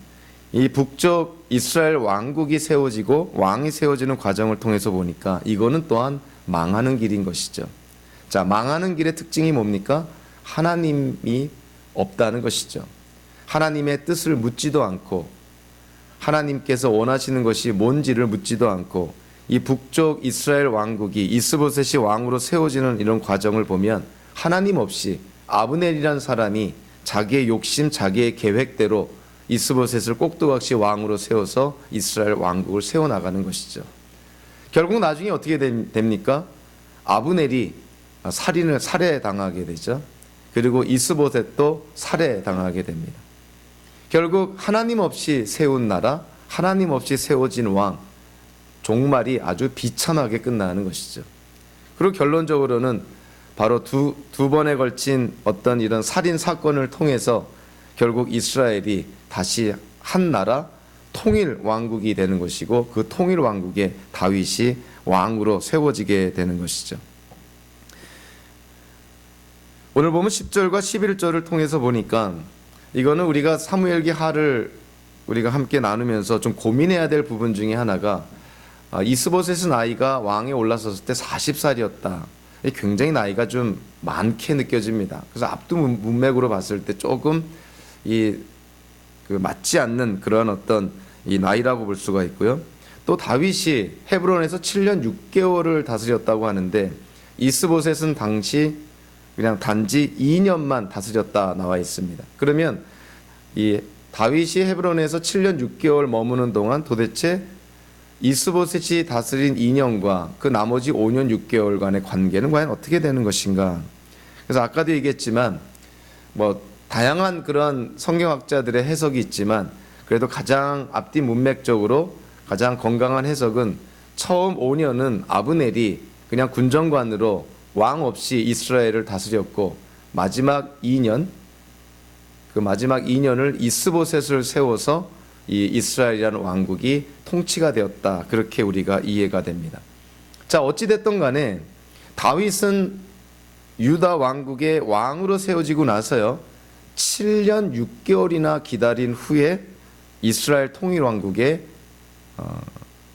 이 북쪽 이스라엘 왕국이 세워지고 왕이 세워지는 과정을 통해서 보니까 이거는 또한 망하는 길인 것이죠. 자, 망하는 길의 특징이 뭡니까? 하나님이 없다는 것이죠. 하나님의 뜻을 묻지도 않고 하나님께서 원하시는 것이 뭔지를 묻지도 않고 이 북쪽 이스라엘 왕국이 이스보셋이 왕으로 세워지는 이런 과정을 보면 하나님 없이 아브넬이라는 사람이 자기의 욕심, 자기의 계획대로 이스보셋을 꼭두각시 왕으로 세워서 이스라엘 왕국을 세워나가는 것이죠. 결국 나중에 어떻게 됩니까? 아브넬이 살해당하게 되죠. 그리고 이스보셋도 살해당하게 됩니다. 결국 하나님 없이 세운 나라, 하나님 없이 세워진 왕, 종말이 아주 비참하게 끝나는 것이죠. 그리고 결론적으로는 바로 두 번에 걸친 어떤 이런 살인 사건을 통해서 결국 이스라엘이 다시 한 나라 통일 왕국이 되는 것이고 그 통일 왕국에 다윗이 왕으로 세워지게 되는 것이죠. 오늘 보면 10절과 11절을 통해서 보니까 이거는 우리가 사무엘기 하를 우리가 함께 나누면서 좀 고민해야 될 부분 중에 하나가 이스보셋의 나이가 왕에 올라섰을 때 40살이었다. 굉장히 나이가 좀 많게 느껴집니다. 그래서 앞뒤 문맥으로 봤을 때 조금 맞지 않는 그런 어떤 이 나이라고 볼 수가 있고요. 또 다윗이 헤브론에서 7년 6개월을 다스렸다고 하는데 이스보셋은 당시 그냥 단지 2년만 다스렸다 나와 있습니다. 그러면 이 다윗이 헤브론에서 7년 6개월 머무는 동안 도대체 이스보셋이 다스린 2년과 그 나머지 5년 6개월간의 관계는 과연 어떻게 되는 것인가? 그래서 아까도 얘기했지만 다양한 그런 성경학자들의 해석이 있지만 그래도 가장 앞뒤 문맥적으로 가장 건강한 해석은 처음 5년은 아브넬이 그냥 군정관으로 왕 없이 이스라엘을 다스렸고 마지막 2년, 그 마지막 2년을 이스보셋을 세워서 이 이스라엘이라는 왕국이 통치가 되었다. 그렇게 우리가 이해가 됩니다. 자, 어찌됐든 간에 다윗은 유다 왕국의 왕으로 세워지고 나서요 7년 6개월이나 기다린 후에 이스라엘 통일왕국의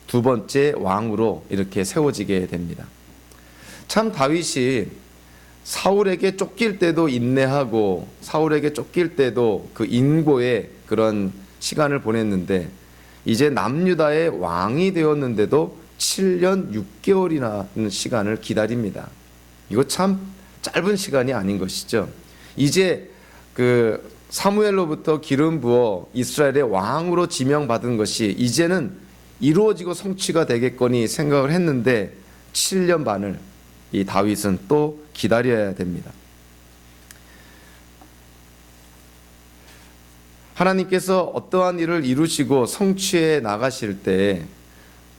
두 번째 왕으로 이렇게 세워지게 됩니다. 참 다윗이 사울에게 쫓길 때도 인내하고 사울에게 쫓길 때도 그 인고의 그런 시간을 보냈는데 이제 남유다의 왕이 되었는데도 7년 6개월이라는 시간을 기다립니다. 이거 참 짧은 시간이 아닌 것이죠. 이제 그 사무엘로부터 기름 부어 이스라엘의 왕으로 지명받은 것이 이제는 이루어지고 성취가 되겠거니 생각을 했는데 7년 반을 이 다윗은 또 기다려야 됩니다. 하나님께서 어떠한 일을 이루시고 성취해 나가실 때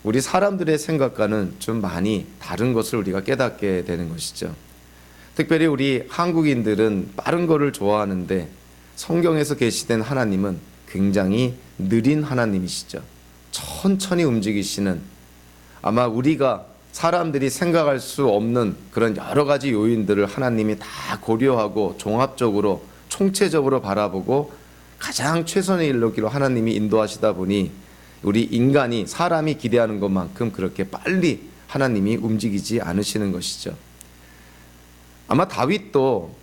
우리 사람들의 생각과는 좀 많이 다른 것을 우리가 깨닫게 되는 것이죠. 특별히 우리 한국인들은 빠른 거를 좋아하는데 성경에서 계시된 하나님은 굉장히 느린 하나님이시죠. 천천히 움직이시는, 아마 우리가 사람들이 생각할 수 없는 그런 여러 가지 요인들을 하나님이 다 고려하고 종합적으로 총체적으로 바라보고 가장 최선의 일로기로 하나님이 인도하시다 보니 우리 인간이 사람이 기대하는 것만큼 그렇게 빨리 하나님이 움직이지 않으시는 것이죠. 아마 다윗도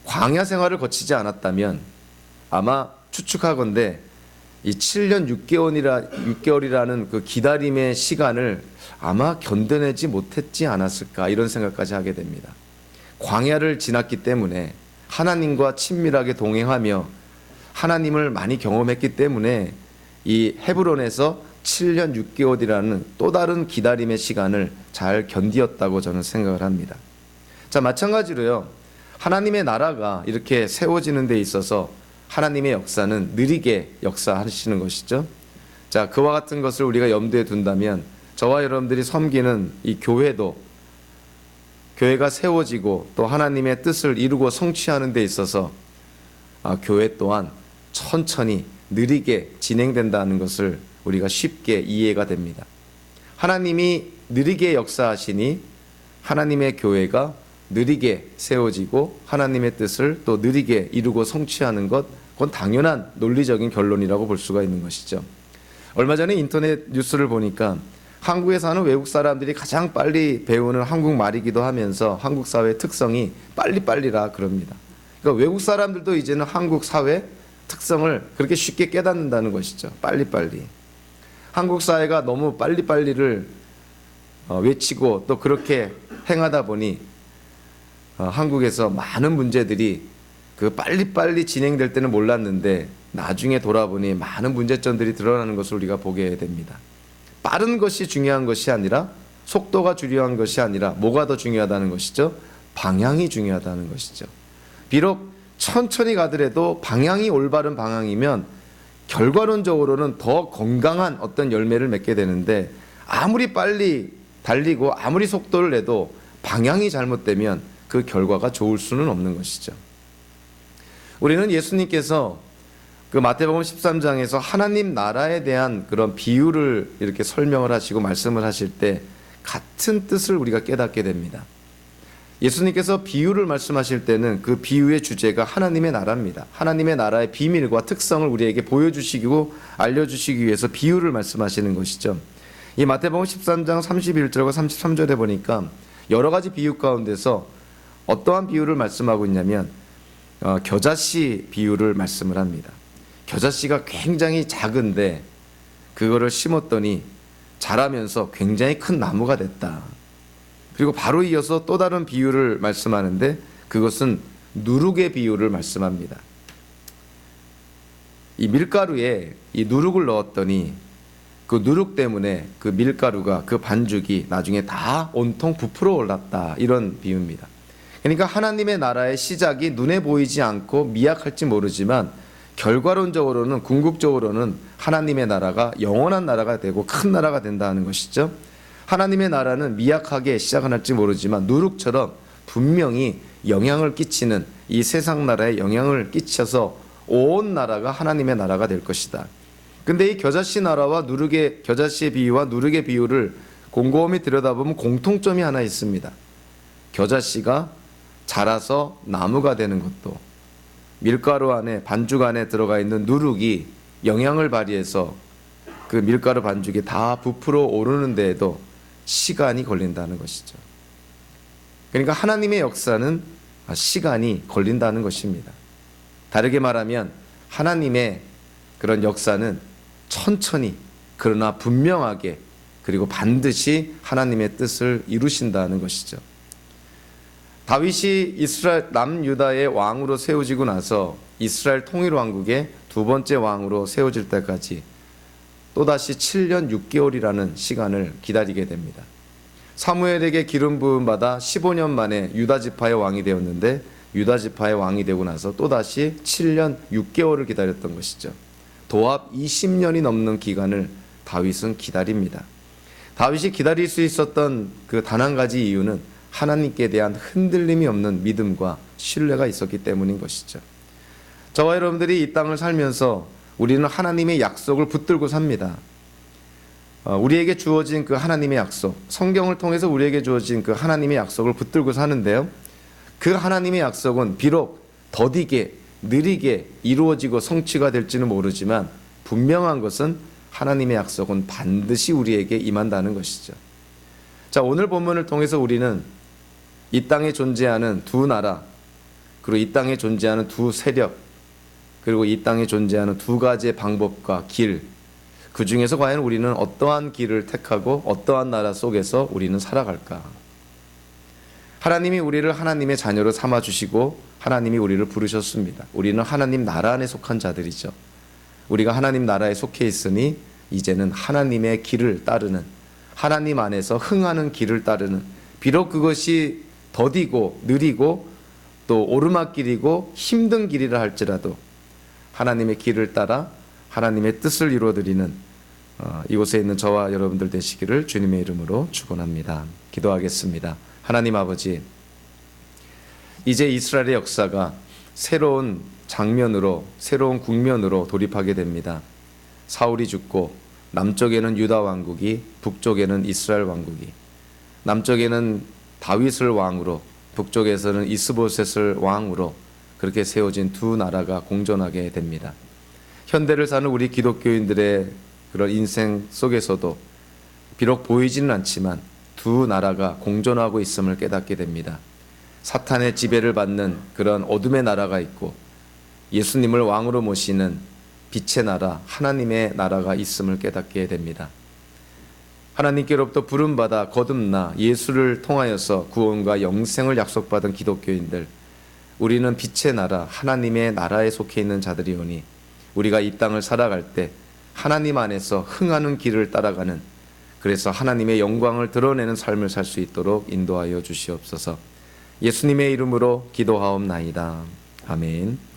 광야 생활을 거치지 않았다면 아마 추측하건대 이 7년 6개월이라는 그 기다림의 시간을 아마 견뎌내지 못했지 않았을까 이런 생각까지 하게 됩니다. 광야를 지났기 때문에 하나님과 친밀하게 동행하며 하나님을 많이 경험했기 때문에 이 헤브론에서 7년 6개월이라는 또 다른 기다림의 시간을 잘 견디었다고 저는 생각을 합니다. 자, 마찬가지로요. 하나님의 나라가 이렇게 세워지는 데 있어서 하나님의 역사는 느리게 역사하시는 것이죠. 자, 그와 같은 것을 우리가 염두에 둔다면 저와 여러분들이 섬기는 이 교회도 교회가 세워지고 또 하나님의 뜻을 이루고 성취하는 데 있어서 교회 또한 천천히 느리게 진행된다는 것을 우리가 쉽게 이해가 됩니다. 하나님이 느리게 역사하시니 하나님의 교회가 느리게 세워지고 하나님의 뜻을 또 느리게 이루고 성취하는 것, 그건 당연한 논리적인 결론이라고 볼 수가 있는 것이죠. 얼마 전에 인터넷 뉴스를 보니까 한국에 사는 외국 사람들이 가장 빨리 배우는 한국말이기도 하면서 한국 사회의 특성이 빨리빨리라 그럽니다. 그러니까 외국 사람들도 이제는 한국 사회 특성을 그렇게 쉽게 깨닫는다는 것이죠. 빨리빨리. 한국 사회가 너무 빨리빨리를 외치고 또 그렇게 행하다 보니 한국에서 많은 문제들이 그 빨리빨리 진행될 때는 몰랐는데 나중에 돌아보니 많은 문제점들이 드러나는 것을 우리가 보게 됩니다. 빠른 것이 중요한 것이 아니라 속도가 중요한 것이 아니라 뭐가 더 중요하다는 것이죠? 방향이 중요하다는 것이죠. 비록 천천히 가더라도 방향이 올바른 방향이면 결과론적으로는 더 건강한 어떤 열매를 맺게 되는데 아무리 빨리 달리고 아무리 속도를 내도 방향이 잘못되면 그 결과가 좋을 수는 없는 것이죠. 우리는 예수님께서 그 마태복음 13장에서 하나님 나라에 대한 그런 비유를 이렇게 설명을 하시고 말씀을 하실 때 같은 뜻을 우리가 깨닫게 됩니다. 예수님께서 비유를 말씀하실 때는 그 비유의 주제가 하나님의 나라입니다. 하나님의 나라의 비밀과 특성을 우리에게 보여주시고 알려주시기 위해서 비유를 말씀하시는 것이죠. 이 마태복음 13장 31절과 33절에 보니까 여러 가지 비유 가운데서 어떠한 비유를 말씀하고 있냐면 겨자씨 비유를 말씀을 합니다. 겨자씨가 굉장히 작은데 그거를 심었더니 자라면서 굉장히 큰 나무가 됐다. 그리고 바로 이어서 또 다른 비유를 말씀하는데 그것은 누룩의 비유를 말씀합니다. 이 밀가루에 이 누룩을 넣었더니 그 누룩 때문에 그 밀가루가 그 반죽이 나중에 다 온통 부풀어 올랐다. 이런 비유입니다. 그러니까 하나님의 나라의 시작이 눈에 보이지 않고 미약할지 모르지만 결과론적으로는 궁극적으로는 하나님의 나라가 영원한 나라가 되고 큰 나라가 된다는 것이죠. 하나님의 나라는 미약하게 시작은 할지 모르지만 누룩처럼 분명히 영향을 끼치는 이 세상 나라에 영향을 끼쳐서 온 나라가 하나님의 나라가 될 것이다. 근데 이 겨자씨 나라와 겨자씨의 비유와 누룩의 비유를 곰곰이 들여다보면 공통점이 하나 있습니다. 겨자씨가 자라서 나무가 되는 것도, 밀가루 안에, 반죽 안에 들어가 있는 누룩이 영향을 발휘해서 그 밀가루 반죽이 다 부풀어 오르는 데에도 시간이 걸린다는 것이죠. 그러니까 하나님의 역사는 시간이 걸린다는 것입니다. 다르게 말하면 하나님의 그런 역사는 천천히, 그러나 분명하게, 그리고 반드시 하나님의 뜻을 이루신다는 것이죠. 다윗이 이스라엘 남유다의 왕으로 세워지고 나서 이스라엘 통일왕국의 두 번째 왕으로 세워질 때까지 또다시 7년 6개월이라는 시간을 기다리게 됩니다. 사무엘에게 기름 부음 받아 15년 만에 유다 지파의 왕이 되었는데, 유다 지파의 왕이 되고 나서 또다시 7년 6개월을 기다렸던 것이죠. 도합 20년이 넘는 기간을 다윗은 기다립니다. 다윗이 기다릴 수 있었던 그 단 한 가지 이유는 하나님께 대한 흔들림이 없는 믿음과 신뢰가 있었기 때문인 것이죠. 저와 여러분들이 이 땅을 살면서 우리는 하나님의 약속을 붙들고 삽니다. 우리에게 주어진 그 하나님의 약속, 성경을 통해서 우리에게 주어진 그 하나님의 약속을 붙들고 사는데요, 그 하나님의 약속은 비록 더디게 느리게 이루어지고 성취가 될지는 모르지만 분명한 것은 하나님의 약속은 반드시 우리에게 임한다는 것이죠. 자, 오늘 본문을 통해서 우리는 이 땅에 존재하는 두 나라, 그리고 이 땅에 존재하는 두 세력, 그리고 이 땅에 존재하는 두 가지의 방법과 길, 그 중에서 과연 우리는 어떠한 길을 택하고 어떠한 나라 속에서 우리는 살아갈까? 하나님이 우리를 하나님의 자녀로 삼아주시고 하나님이 우리를 부르셨습니다. 우리는 하나님 나라 안에 속한 자들이죠. 우리가 하나님 나라에 속해 있으니 이제는 하나님의 길을 따르는, 하나님 안에서 흥하는 길을 따르는, 비록 그것이 더디고 느리고 또 오르막길이고 힘든 길이라 할지라도 하나님의 길을 따라 하나님의 뜻을 이루어드리는 이곳에 있는 저와 여러분들 되시기를 주님의 이름으로 축원합니다. 기도하겠습니다. 하나님 아버지, 이제 이스라엘의 역사가 새로운 장면으로, 새로운 국면으로 돌입하게 됩니다. 사울이 죽고 남쪽에는 유다 왕국이, 북쪽에는 이스라엘 왕국이, 남쪽에는 다윗을 왕으로, 북쪽에서는 이스보셋을 왕으로 그렇게 세워진 두 나라가 공존하게 됩니다. 현대를 사는 우리 기독교인들의 그런 인생 속에서도 비록 보이지는 않지만 두 나라가 공존하고 있음을 깨닫게 됩니다. 사탄의 지배를 받는 그런 어둠의 나라가 있고 예수님을 왕으로 모시는 빛의 나라, 하나님의 나라가 있음을 깨닫게 됩니다. 하나님께로부터 부름받아 거듭나 예수를 통하여서 구원과 영생을 약속받은 기독교인들, 우리는 빛의 나라, 하나님의 나라에 속해 있는 자들이오니 우리가 이 땅을 살아갈 때 하나님 안에서 흥하는 길을 따라가는, 그래서 하나님의 영광을 드러내는 삶을 살 수 있도록 인도하여 주시옵소서. 예수님의 이름으로 기도하옵나이다. 아멘.